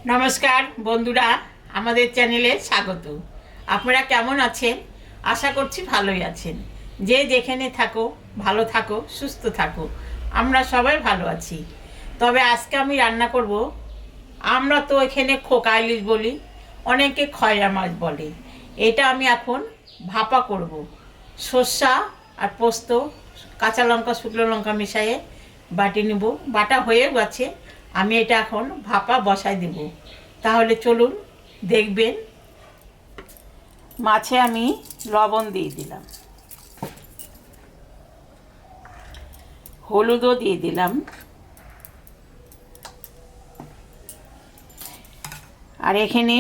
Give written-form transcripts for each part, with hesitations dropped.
নমস্কার বন্ধুরা, আমাদের চ্যানেলে স্বাগত। আপনারা কেমন আছেন? আশা করছি ভালোই আছেন। যে যেখানে থাকো ভালো থাকো, সুস্থ থাকো। আমরা সবাই ভালো আছি। তবে আজকে আমি রান্না করব, আমরা তো এখানে খোকা ইলিশ বলি, অনেকে খয়রা মাছ বলে। এটা আমি এখন ভাপা করব। সর্ষা আর পোস্ত, কাঁচা লঙ্কা শুকনো লঙ্কা মিশিয়ে বাটি নেব। বাটা হয়ে গেছে, আমি এটা এখন ভাপা বসাই দেব। তাহলে চলুন দেখবেন। মাছে আমি লবণ দিয়ে দিলাম, হলুদও দিয়ে দিলাম, আর এখানে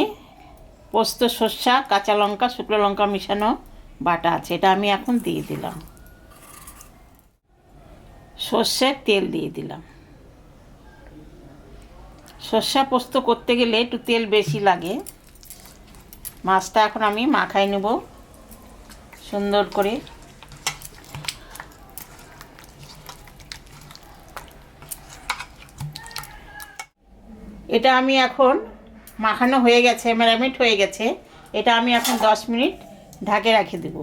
পোস্ত সর্ষা কাঁচা লঙ্কা শুকনো লঙ্কা মিশানো বাটা আছে, এটা আমি এখন দিয়ে দিলাম। সর্ষের তেল দিয়ে দিলাম। সর্ষা পোস্ত করতে গেলে একটু তেল বেশি লাগে। মাছটা এখন আমি মাখাই নেব সুন্দর করে। এটা আমি এখন মাখানো হয়ে গেছে, ম্যারিনেট হয়ে গেছে। এটা আমি এখন 10 মিনিট ঢাকে রেখে দেব।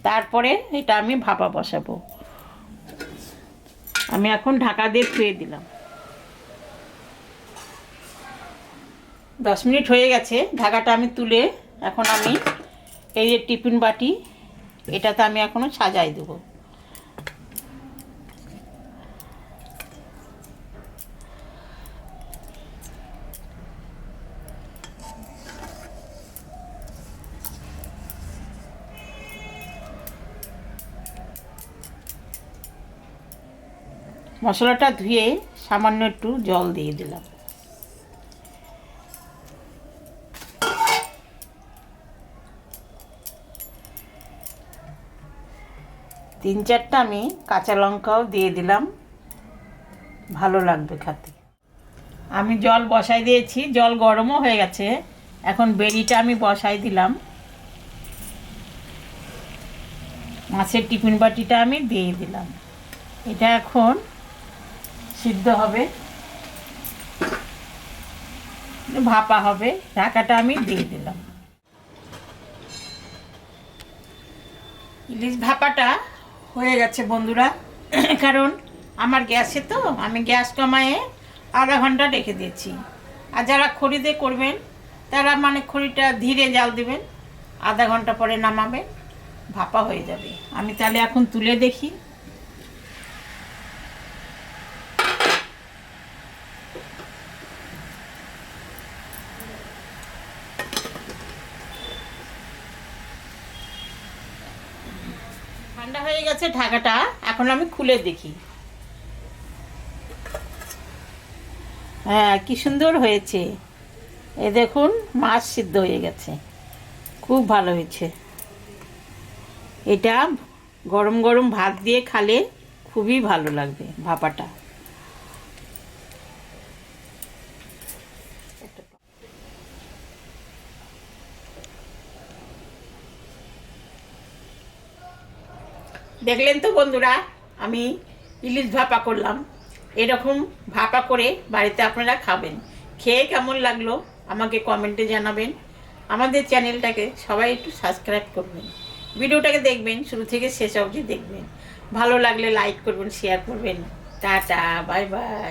তারপরে এটা আমি ভাপা বসাবো। আমি এখন ঢাকা দিয়ে ধুয়ে দিলাম। 10 মিনিট হয়ে গেছে, ঢাকাটা আমি তুলে এখন আমি এই যে টিফিন বাটি, এটাতে আমি এখনও সাজাই দেবো। মশলাটা ধুয়ে সামান্য একটু জল দিয়ে দিলাম। তিন চারটা আমি কাঁচা লঙ্কাও দিয়ে দিলাম, ভালো লাগবে খেতে। আমি জল বসাই দিয়েছি, জল গরমও হয়ে গেছে। এখন বেরিটা আমি বসাই দিলাম। মাছের টিফিন বাটিটা আমি দিয়ে দিলাম। এটা এখন সিদ্ধ হবে, ভাপা হবে। ঢাকাটা আমি দিয়ে দিলাম। ইলিশ ভাপাটা হয়ে গেছে বন্ধুরা, কারণ আমার গ্যাসে তো আমি গ্যাস কমায়ে আধা ঘন্টা রেখে দিয়েছি। আর যারা খড়িতে করবেন তারা খড়িটা ধীরে জাল দেবেন, আধা ঘন্টা পরে নামাবেন, ভাপা হয়ে যাবে। আমি তাহলে এখন তুলে দেখি। ঠান্ডা হয়ে গেছে ঢাকাটা, এখন আমি খুলে দেখি। হ্যাঁ, কি সুন্দর হয়েছে। এ দেখুন, মাছ সিদ্ধ হয়ে গেছে, খুব ভালো হয়েছে। এটা গরম গরম ভাত দিয়ে খালে খুবই ভালো লাগবে ভাপাটা। দেখলেন তো বন্ধুরা, আমি ইলিশ ভাপা করলাম। এরকম ভাপা করে বাড়িতে আপনারা খাবেন। খেয়ে কেমন লাগলো আমাকে কমেন্টে জানাবেন। আমাদের চ্যানেলটাকে সবাই একটু সাবস্ক্রাইব করবেন, ভিডিওটাকে দেখবেন, শুরু থেকে শেষ অবধি দেখবেন। ভালো লাগলে লাইক করবেন, শেয়ার করবেন। Tata, bye bye.